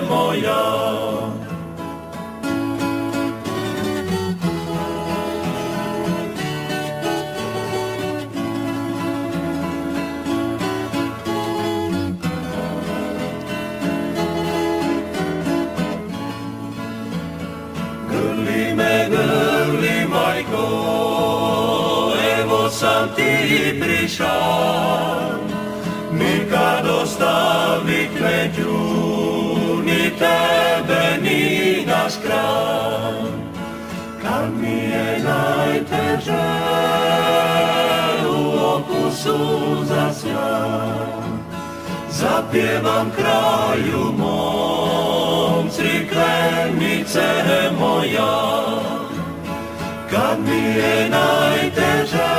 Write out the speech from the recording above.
moja. Grli, majko, evo sam ti prišao, nikad ostavit neću, ni tebe, ni naš kraj. Kad mi je najteže, u oku suza sjaj, zapjevam kraju mom, Crikvenice moja. Kad mi je najteže,